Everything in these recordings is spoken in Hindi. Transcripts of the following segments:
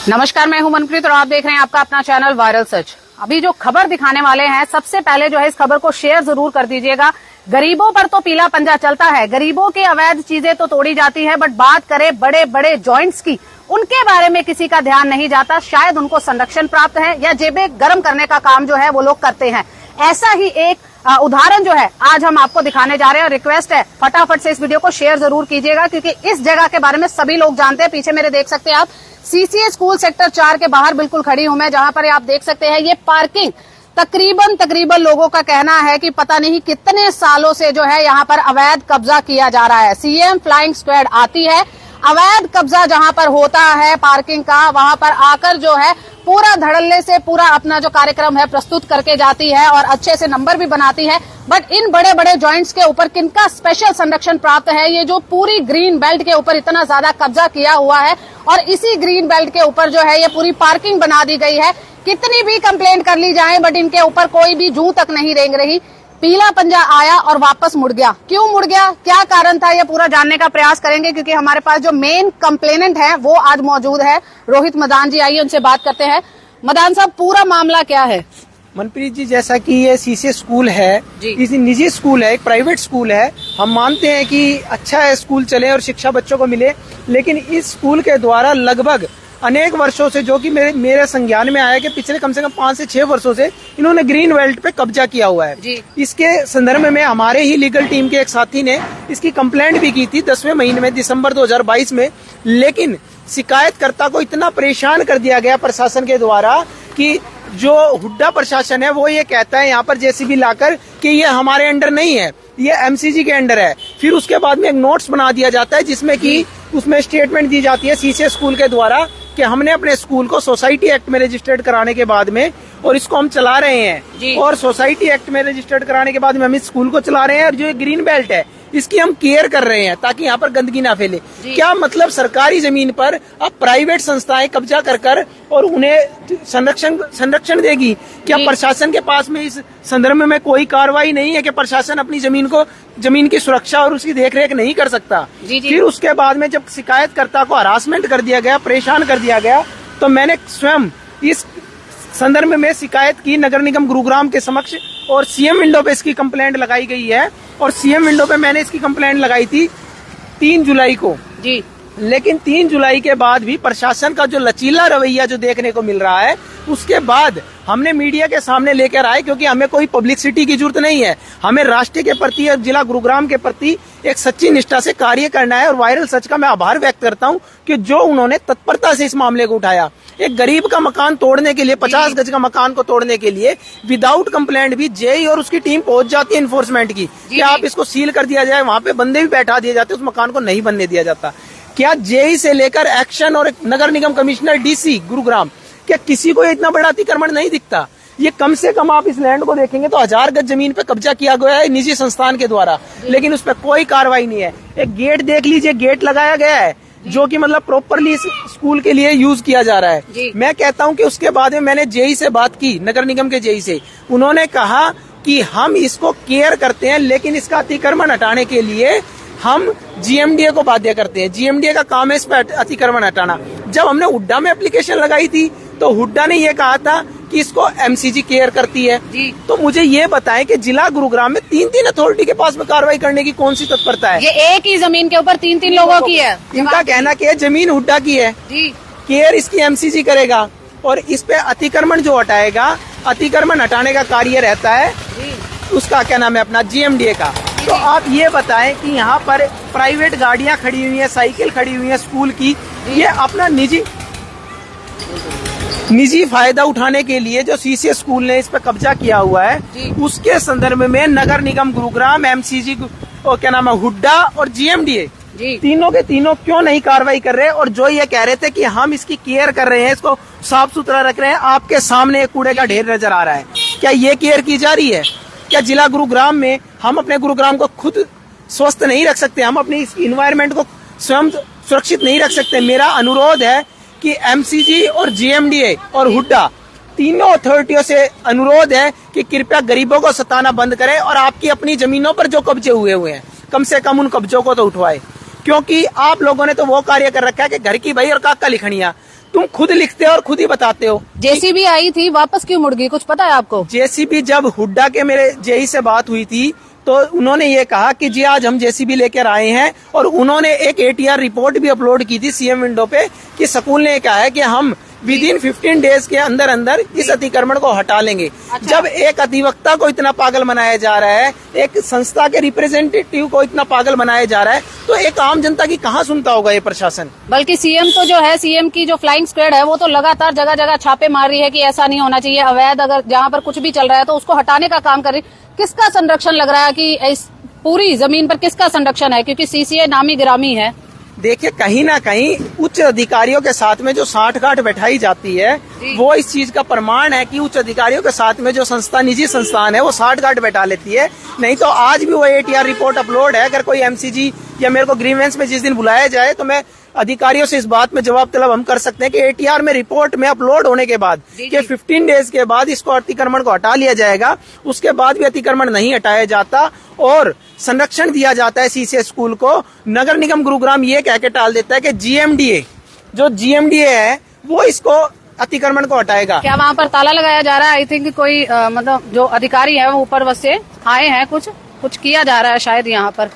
नमस्कार, मैं हूं मनप्रीत और आप देख रहे हैं आपका अपना चैनल वायरल सच। अभी जो खबर दिखाने वाले हैं, सबसे पहले जो है इस खबर को शेयर जरूर कर दीजिएगा। गरीबों पर तो पीला पंजा चलता है, गरीबों की अवैध चीजें तो तोड़ी जाती है, बट बात करें बड़े बड़े जॉइंट्स की, उनके बारे में किसी का ध्यान नहीं जाता। शायद उनको संरक्षण प्राप्त है या जेबें गर्म करने का काम जो है वो लोग करते हैं। ऐसा ही एक उदाहरण जो है आज हम आपको दिखाने जा रहे हैं। रिक्वेस्ट है फटाफट से इस वीडियो को शेयर जरूर कीजिएगा, क्योंकि इस जगह के बारे में सभी लोग जानते हैं। पीछे मेरे देख सकते हैं आप, सीसीए स्कूल सेक्टर 4 के बाहर बिल्कुल खड़ी हूं मैं, जहां पर आप देख सकते हैं ये पार्किंग तकरीबन लोगों का कहना है कि पता नहीं कितने सालों से जो है यहाँ पर अवैध कब्जा किया जा रहा है। सीएम फ्लाइंग स्क्वाड आती है, अवैध कब्जा जहां पर होता है पार्किंग का, वहां पर आकर जो है पूरा धड़ल्ले से पूरा अपना जो कार्यक्रम है प्रस्तुत करके जाती है और अच्छे से नंबर भी बनाती है। बट इन बड़े बड़े जॉइंट्स के ऊपर किनका स्पेशल संरक्षण प्राप्त है? ये जो पूरी ग्रीन बेल्ट के ऊपर इतना ज्यादा कब्जा किया हुआ है और इसी ग्रीन बेल्ट के ऊपर जो है ये पूरी पार्किंग बना दी गई है। कितनी भी कंप्लेंट कर ली जाए, बट इनके ऊपर कोई भी जूं तक नहीं रेंग रही। पीला पंजा आया और वापस मुड़ गया। क्यों मुड़ गया, क्या कारण था, ये पूरा जानने का प्रयास करेंगे, क्योंकि हमारे पास जो मेन कंप्लेनेंट है वो आज मौजूद है। रोहित मदान जी, आइए उनसे बात करते हैं। मदान साहब, पूरा मामला क्या है? मनप्रीत जी, जैसा कि ये सीसीए स्कूल है, ये निजी स्कूल है, एक प्राइवेट स्कूल है। हम मानते हैं कि अच्छा है स्कूल चले और शिक्षा बच्चों को मिले, लेकिन इस स्कूल के द्वारा लगभग अनेक वर्षों से, जो कि मेरे संज्ञान में आया कि पिछले कम से कम 5 से 6 वर्षों से इन्होंने ग्रीन बेल्ट पे कब्जा किया हुआ है। इसके संदर्भ में हमारे ही लीगल टीम के एक साथी ने इसकी कंप्लेंट भी की थी 10वें महीने में, दिसंबर 2022 में। लेकिन शिकायतकर्ता को इतना परेशान कर दिया गया प्रशासन के द्वारा कि जो हुड्डा प्रशासन है वो ये कहता है यहाँ पर जेसीबी लाकर कि ये हमारे अंडर नहीं है, ये एमसीजी के अंडर है। फिर उसके बाद में एक नोट्स बना दिया जाता है जिसमें कि उसमें स्टेटमेंट दी जाती है सीसीए स्कूल के द्वारा कि हमने अपने स्कूल को सोसाइटी एक्ट में रजिस्टर्ड कराने के बाद में और इसको हम चला रहे हैं, और सोसाइटी एक्ट में रजिस्टर्ड कराने के बाद में हम इस स्कूल को चला रहे हैं, और जो ग्रीन बेल्ट है इसकी हम केयर कर रहे हैं ताकि यहाँ पर गंदगी ना फैले। क्या मतलब सरकारी जमीन पर अब प्राइवेट संस्थाएं कब्जा कर और उन्हें संरक्षण देगी? क्या प्रशासन के पास में इस संदर्भ में कोई कार्रवाई नहीं है कि प्रशासन अपनी जमीन की सुरक्षा और उसकी देखरेख नहीं कर सकता? फिर उसके बाद में जब शिकायतकर्ता को हरासमेंट कर दिया गया, परेशान कर दिया गया, तो मैंने स्वयं इस संदर्भ में शिकायत की नगर निगम गुरुग्राम के समक्ष, और सीएम विंडो पे इसकी कंप्लेंट लगाई गई है। और सीएम विंडो पे मैंने इसकी कंप्लेंट लगाई थी 3 जुलाई को जी। लेकिन 3 जुलाई के बाद भी प्रशासन का जो लचीला रवैया जो देखने को मिल रहा है, उसके बाद हमने मीडिया के सामने लेकर आए, क्योंकि हमें कोई पब्लिसिटी की जरूरत नहीं है। हमें राष्ट्र के प्रति और जिला गुरुग्राम के प्रति एक सच्ची निष्ठा से कार्य करना है। और वायरल सच का मैं आभार व्यक्त करता हूं कि जो उन्होंने तत्परता से इस मामले को उठाया। एक गरीब का मकान तोड़ने के लिए, 50 गज का मकान को तोड़ने के लिए विदाउट कंप्लेंट भी जेई और उसकी टीम पहुंच जाती है इन्फोर्समेंट की कि आप इसको सील कर दिया जाए, वहां पे बंदे भी बैठा दिए जाते, उस मकान को नहीं बनने दिया जाता। क्या जेई से लेकर एक्शन और नगर निगम कमिश्नर डीसी गुरुग्राम, क्या किसी को इतना बड़ा अतिक्रमण नहीं दिखता? ये कम से कम आप इस लैंड को देखेंगे तो 1000 गज जमीन पे कब्जा किया गया है निजी संस्थान के द्वारा, लेकिन उस पर कोई कार्रवाई नहीं है। एक गेट देख लीजिए, गेट लगाया गया है जो कि मतलब प्रॉपरली स्कूल के लिए यूज किया जा रहा है। मैं कहता हूं कि उसके बाद में मैंने जेई से बात की, नगर निगम के जेई से, उन्होंने कहा कि हम इसको केयर करते हैं, लेकिन इसका अतिक्रमण हटाने के लिए हम जीएमडीए को बाध्य करते हैं। जीएमडीए का काम है इस पर अतिक्रमण हटाना। जब हमने हुड्डा में एप्लीकेशन लगाई थी तो हुड्डा ने ये कहा था कि इसको एमसीजी केयर करती है। तो मुझे ये बताएं कि जिला गुरुग्राम में 3 अथॉरिटी के पास में कार्रवाई करने की कौन सी तत्परता है? ये एक ही जमीन के ऊपर 3 लोगों की है। इनका कहना कि जमीन हुड्डा की है, केयर इसकी एमसीजी करेगा, और इस पे अतिक्रमण जो हटाएगा, अतिक्रमण हटाने का कार्य रहता है उसका क्या नाम है अपना जीएमडीए का। तो आप ये बताएं कि यहाँ पर प्राइवेट गाड़ियां खड़ी हुई हैं, साइकिल खड़ी हुई हैं स्कूल की, ये अपना निजी फायदा उठाने के लिए जो सीसीए स्कूल ने इस पर कब्जा किया हुआ है, उसके संदर्भ में नगर निगम गुरुग्राम, एमसीजी और क्या नाम है हुड्डा और जीएमडीए, तीनों के तीनों क्यों नहीं कार्रवाई कर रहे? और जो ये कह रहे थे कि हम इसकी केयर कर रहे हैं, इसको साफ सुथरा रख रहे हैं, आपके सामने एक कूड़े का ढेर नजर आ रहा है। क्या ये केयर की जा रही है? क्या जिला गुरुग्राम में हम अपने गुरुग्राम को खुद स्वस्थ नहीं रख सकते? हम अपनी इस इन्वायरमेंट को स्वयं सुरक्षित नहीं रख सकते? मेरा अनुरोध है कि एमसीजी और जीएमडीए और हुड्डा तीनों अथॉरिटियों से अनुरोध है कि कृपया गरीबों को सताना बंद करें और आपकी अपनी जमीनों पर जो कब्जे हुए हैं कम से कम उन कब्जों को तो उठवाए। क्योंकि आप लोगों ने तो वो कार्य कर रखा है कि घर की भाई और काका लिखनिया। तुम खुद लिखते हो और खुद ही बताते हो। जेसीबी आई थी, वापस क्यों मुड़ गई, कुछ पता है आपको? जेसीबी जब हुड्डा के मेरे जेई से बात हुई थी तो उन्होंने ये कहा कि जी आज हम जेसीबी लेकर आए हैं, और उन्होंने एक एटीआर रिपोर्ट भी अपलोड की थी सीएम विंडो पे कि स्कूल ने कहा है कि हम विद इन 15 डेज के अंदर अंदर इस अतिक्रमण को हटा लेंगे। अच्छा। जब एक अधिवक्ता को इतना पागल बनाया जा रहा है, एक संस्था के रिप्रेजेंटेटिव को इतना पागल बनाया जा रहा है, तो एक आम जनता की कहाँ सुनता होगा ये प्रशासन। बल्कि सीएम तो जो है, सीएम की जो फ्लाइंग स्क्वाड है वो तो लगातार जगह जगह छापे मार रही है कि ऐसा नहीं होना चाहिए, अवैध अगर जहाँ पर कुछ भी चल रहा है तो उसको हटाने का काम कर रही। किसका संरक्षण लग रहा है कि इस पूरी जमीन पर किसका संरक्षण है, क्योंकि सीसीए नामी गिरामी है? देखिए कहीं ना कहीं उच्च अधिकारियों के साथ में जो साठगांठ बैठाई जाती है वो इस चीज का प्रमाण है कि उच्च अधिकारियों के साथ में जो संस्था निजी संस्थान है वो साठगांठ बैठा लेती है। नहीं तो आज भी वो एटीआर रिपोर्ट अपलोड है। अगर कोई एमसीजी या मेरे को ग्रीवेंस में जिस दिन बुलाया जाए तो मैं अधिकारियों से इस बात में जवाब तलब हम कर सकते हैं कि एटीआर में रिपोर्ट में अपलोड होने के बाद कि 15 डेज के बाद इसको अतिक्रमण को हटा लिया जाएगा, उसके बाद भी अतिक्रमण नहीं हटाया जाता और संरक्षण दिया जाता है सीसीए स्कूल को। नगर निगम गुरुग्राम ये कह के टाल देता है कि जीएमडीए है वो इसको अतिक्रमण को हटाएगा। क्या वहाँ पर ताला लगाया जा रहा है? आई थिंक कोई मतलब जो अधिकारी है वो ऊपर बस से आए हैं, कुछ किया जा रहा है शायद यहाँ पर।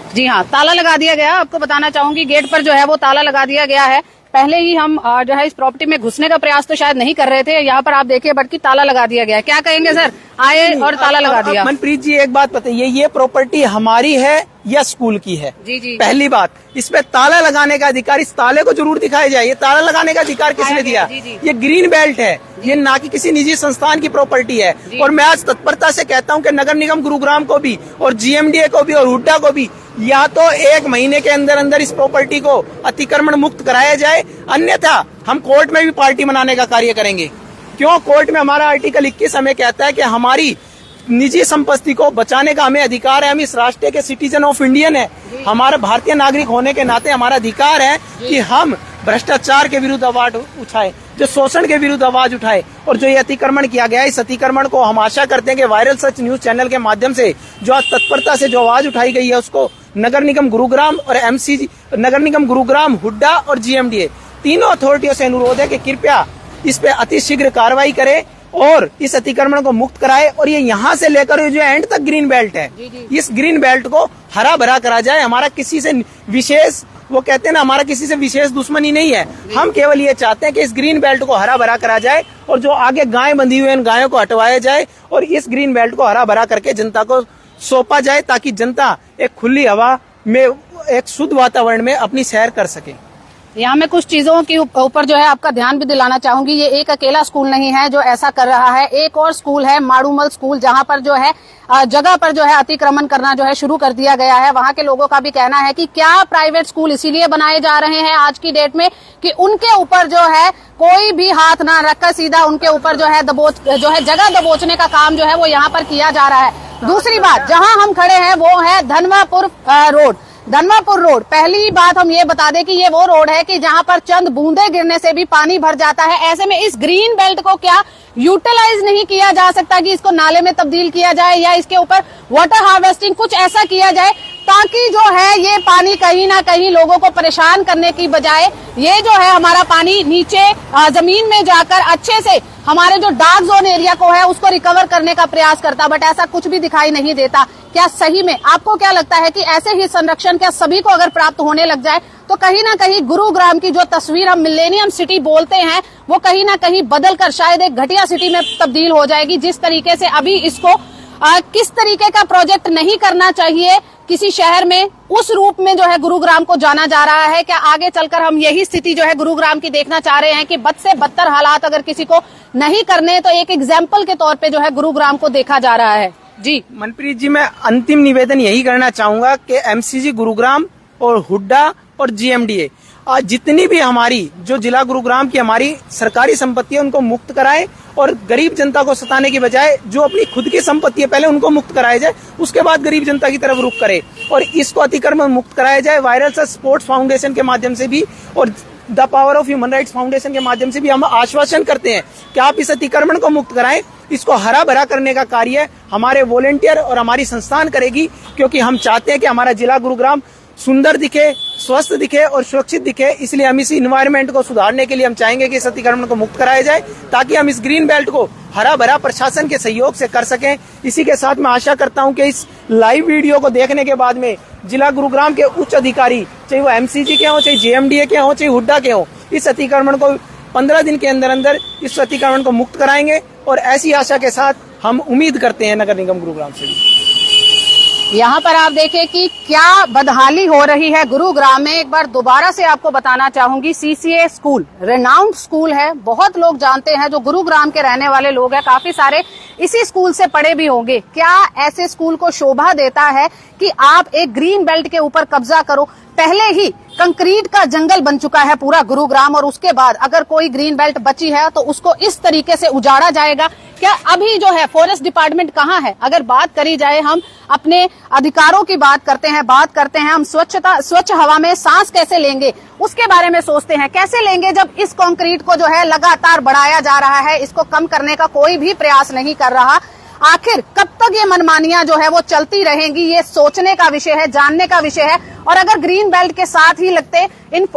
जी हाँ, ताला लगा दिया गया। आपको बताना चाहूंगी गेट पर जो है वो ताला लगा दिया गया है। पहले ही हम जो है इस प्रॉपर्टी में घुसने का प्रयास तो शायद नहीं कर रहे थे। यहाँ पर आप देखिए बटकी ताला लगा दिया गया है। क्या कहेंगे सर? आए और ताला लगा दिया। मनप्रीत जी एक बात बताइए, ये प्रॉपर्टी हमारी है या स्कूल की है? जी। पहली बात, इस पे ताला लगाने का अधिकार इस ताले को जरूर दिखाया जाए। ये ताला लगाने का अधिकार किसने दिया? ये ग्रीन बेल्ट है, ये ना कि किसी निजी संस्थान की प्रॉपर्टी है। और मैं आज तत्परता से कहता हूँ कि नगर निगम गुरुग्राम को भी और जीएमडीए को भी और हुड्डा को भी या तो 1 महीने के अंदर अंदर इस प्रॉपर्टी को अतिक्रमण मुक्त कराया जाए, अन्यथा हम कोर्ट में भी पार्टी बनाने का कार्य करेंगे। क्यों? कोर्ट में हमारा आर्टिकल 21 हमें कहता है कि हमारी निजी संपत्ति को बचाने का हमें अधिकार है। हम इस राष्ट्र के सिटीजन ऑफ इंडियन है, हमारा भारतीय नागरिक होने के नाते हमारा अधिकार है कि हम भ्रष्टाचार के विरुद्ध आवाज उठाए, जो शोषण के विरुद्ध आवाज उठाए। और जो ये अतिक्रमण किया गया है, इस अतिक्रमण को हम आशा करते हैं कि वायरल सच न्यूज चैनल के माध्यम से जो आज तत्परता से जो आवाज उठाई गई है उसको नगर निगम गुरुग्राम और एमसीजी, नगर निगम गुरुग्राम, हुड्डा और जीएमडीए तीनों अथॉरिटियों से अनुरोध है कि कृपया इस पे अतिशीघ्र कार्रवाई करे और इस अतिक्रमण को मुक्त कराए। और ये यहाँ से लेकर जो एंड तक ग्रीन बेल्ट है, इस ग्रीन बेल्ट को हरा भरा करा जाए। हमारा किसी से विशेष, वो कहते हैं ना, हमारा किसी से विशेष दुश्मनी नहीं है। हम केवल ये चाहते हैं कि इस ग्रीन बेल्ट को हरा भरा करा जाए और जो आगे गाय बंधी हुई है उन गायों को हटवाया जाए और इस ग्रीन बेल्ट को हरा भरा करके जनता को सौंपा जाए, ताकि जनता एक खुली हवा में, एक शुद्ध वातावरण में अपनी सैर कर सके। यहाँ मैं कुछ चीजों के ऊपर जो है आपका ध्यान भी दिलाना चाहूंगी। ये एक अकेला स्कूल नहीं है जो ऐसा कर रहा है। एक और स्कूल है माड़ूमल स्कूल, जहाँ पर जो है जगह पर जो है अतिक्रमण करना जो है शुरू कर दिया गया है। वहाँ के लोगों का भी कहना है कि क्या प्राइवेट स्कूल इसीलिए बनाए जा रहे हैं आज की डेट में कि उनके ऊपर जो है कोई भी हाथ ना रखकर सीधा उनके ऊपर जो है जगह दबोचने का काम जो है वो यहाँ पर किया जा रहा है। दूसरी बात, जहाँ हम खड़े हैं वो है धनवापुर रोड। पहली बात हम ये बता दें कि ये वो रोड है कि जहाँ पर चंद बूंदे गिरने से भी पानी भर जाता है। ऐसे में इस ग्रीन बेल्ट को क्या यूटिलाइज नहीं किया जा सकता कि इसको नाले में तब्दील किया जाए या इसके ऊपर वाटर हार्वेस्टिंग कुछ ऐसा किया जाए ताकि जो है ये पानी कहीं ना कहीं लोगों को परेशान करने की बजाय ये जो है हमारा पानी नीचे जमीन में जाकर अच्छे से हमारे जो डार्क जोन एरिया को है उसको रिकवर करने का प्रयास करता। बट ऐसा कुछ भी दिखाई नहीं देता। क्या सही में आपको क्या लगता है कि ऐसे ही संरक्षण क्या सभी को अगर प्राप्त होने लग जाए तो कहीं ना कहीं गुरुग्राम की जो तस्वीर हम मिलेनियम सिटी बोलते हैं वो कहीं ना कहीं बदलकर शायद एक घटिया सिटी में तब्दील हो जाएगी? जिस तरीके से अभी इसको किस तरीके का प्रोजेक्ट नहीं करना चाहिए किसी शहर में, उस रूप में जो है गुरुग्राम को जाना जा रहा है। क्या आगे चलकर हम यही स्थिति जो है गुरुग्राम की देखना चाह रहे हैं कि बद से बदतर हालात अगर किसी को नहीं करने तो एक एग्जाम्पल के तौर पे जो है गुरुग्राम को देखा जा रहा है? जी मनप्रीत जी, मैं अंतिम निवेदन यही करना चाहूंगा कि एमसीजी गुरुग्राम और हुड्डा और जीएमडीए आज जितनी भी हमारी जो जिला गुरुग्राम की हमारी सरकारी संपत्ति है उनको मुक्त कराएं और गरीब जनता को सताने की बजाय जो अपनी खुद की संपत्ति है पहले उनको मुक्त कराया जाए, उसके बाद गरीब जनता की तरफ रुख करे और इसको अतिक्रमण मुक्त कराया जाए। वायरल सच स्पोर्ट्स फाउंडेशन के माध्यम से भी और the power of human rights foundation के माध्यम से भी हम आश्वासन करते हैं कि आप इस अतिक्रमण को मुक्त कराएं। इसको हरा भरा करने का कार्य हमारे वॉलेंटियर और हमारी संस्थान करेगी, क्योंकि हम चाहते हैं कि हमारा जिला गुरुग्राम सुंदर दिखे, स्वस्थ दिखे और सुरक्षित दिखे। इसलिए हम इस इन्वायरमेंट को सुधारने के लिए हम चाहेंगे कि इस अतिक्रमण को मुक्त कराया जाए, ताकि हम इस ग्रीन बेल्ट को हरा भरा प्रशासन के सहयोग से कर सकें। इसी के साथ मैं आशा करता हूं कि इस लाइव वीडियो को देखने के बाद में जिला गुरुग्राम के उच्च अधिकारी, चाहे वो एमसीजी के हों, चाहे जेएमडीए के हों, चाहे हुड्डा के हों, इस अतिक्रमण को 15 दिन के अंदर अंदर इस अतिक्रमण को मुक्त कराएंगे। और ऐसी आशा के साथ हम उम्मीद करते हैं नगर निगम गुरुग्राम से भी। यहाँ पर आप देखें कि क्या बदहाली हो रही है गुरुग्राम में। एक बार दोबारा से आपको बताना चाहूंगी, सीसीए स्कूल रेनाउंड स्कूल है, बहुत लोग जानते हैं, जो गुरुग्राम के रहने वाले लोग हैं, काफी सारे इसी स्कूल से पढ़े भी होंगे। क्या ऐसे स्कूल को शोभा देता है कि आप एक ग्रीन बेल्ट के ऊपर कब्जा करो? पहले ही कंक्रीट का जंगल बन चुका है पूरा गुरुग्राम, और उसके बाद अगर कोई ग्रीन बेल्ट बची है तो उसको इस तरीके से उजाड़ा जाएगा। क्या अभी जो है फॉरेस्ट डिपार्टमेंट कहाँ है? अगर बात करी जाए, हम अपने अधिकारों की बात करते हैं, हम स्वच्छ हवा में सांस कैसे लेंगे उसके बारे में सोचते हैं। कैसे लेंगे जब इस कंक्रीट को जो है लगातार बढ़ाया जा रहा है, इसको कम करने का कोई भी प्रयास नहीं कर रहा। आखिर कब तक ये मनमानियां जो है वो चलती रहेंगी? ये सोचने का विषय है, जानने का विषय है। और अगर ग्रीन बेल्ट के साथ ही लगते इन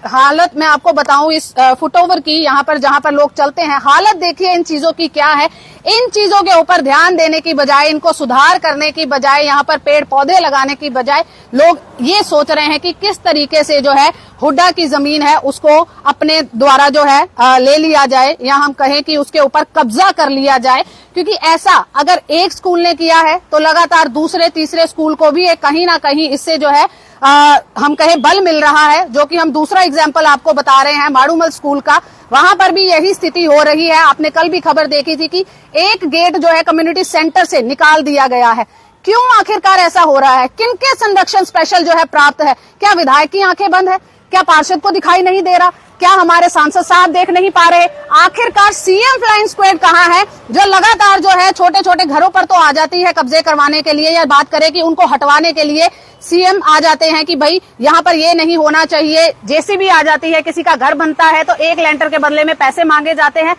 हालत मैं आपको बताऊं, इस फुटओवर की, यहाँ पर जहाँ पर लोग चलते हैं, हालत देखिए इन चीजों की क्या है। इन चीजों के ऊपर ध्यान देने की बजाय, इनको सुधार करने की बजाय, यहाँ पर पेड़ पौधे लगाने की बजाय लोग ये सोच रहे हैं कि किस तरीके से जो है हुड्डा की जमीन है उसको अपने द्वारा जो है ले लिया जाए, या हम कहें कि उसके ऊपर कब्जा कर लिया जाए। क्योंकि ऐसा अगर एक स्कूल ने किया है तो लगातार दूसरे तीसरे स्कूल को भी कहीं ना कहीं इससे जो है हम कहें बल मिल रहा है। जो कि हम दूसरा एग्जाम्पल आपको बता रहे हैं माड़ूमल स्कूल का, वहां पर भी यही स्थिति हो रही है। आपने कल भी खबर देखी थी कि एक गेट जो है कम्युनिटी सेंटर से निकाल दिया गया है। क्यों आखिरकार ऐसा हो रहा है? किनके संरक्षण स्पेशल जो है प्राप्त है? क्या विधायक की आंखें बंद है? क्या पार्षद को दिखाई नहीं दे रहा? क्या हमारे सांसद साहब देख नहीं पा रहे? आखिरकार सीएम फ्लाइंग स्क्वाड कहाँ है, जो लगातार जो है छोटे छोटे घरों पर तो आ जाती है कब्जे करवाने के लिए, या बात करें कि उनको हटवाने के लिए सीएम आ जाते हैं कि भाई यहाँ पर ये नहीं होना चाहिए। जेसीबी आ जाती है, किसी का घर बनता है तो एक लेंटर के बदले में पैसे मांगे जाते हैं।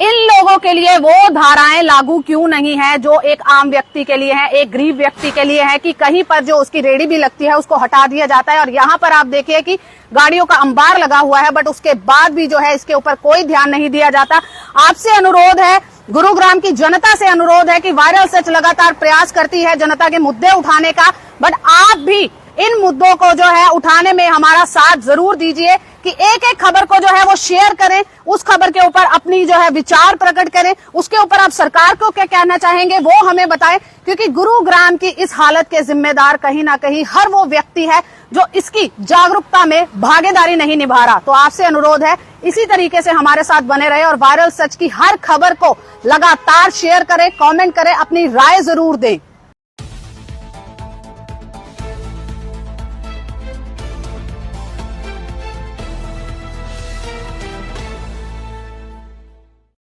इन लोगों के लिए वो धाराएं लागू क्यों नहीं है जो एक आम व्यक्ति के लिए है, एक गरीब व्यक्ति के लिए है, कि कहीं पर जो उसकी रेडी भी लगती है उसको हटा दिया जाता है। और यहाँ पर आप देखिए कि गाड़ियों का अंबार लगा हुआ है, बट उसके बाद भी जो है इसके ऊपर कोई ध्यान नहीं दिया जाता। आपसे अनुरोध है, गुरुग्राम की जनता से अनुरोध है कि वायरल सच लगातार प्रयास करती है जनता के मुद्दे उठाने का, बट आप भी इन मुद्दों को जो है उठाने में हमारा साथ जरूर दीजिए, कि एक एक खबर को जो है वो शेयर करें, उस खबर के ऊपर अपनी जो है विचार प्रकट करें, उसके ऊपर आप सरकार को क्या कहना चाहेंगे वो हमें बताएं। क्योंकि गुरुग्राम की इस हालत के जिम्मेदार कहीं ना कहीं हर वो व्यक्ति है जो इसकी जागरूकता में भागीदारी नहीं निभा रहा। तो आपसे अनुरोध है, इसी तरीके से हमारे साथ बने रहे और वायरल सच की हर खबर को लगातार शेयर करें, कमेंट करें, अपनी राय जरूर दें।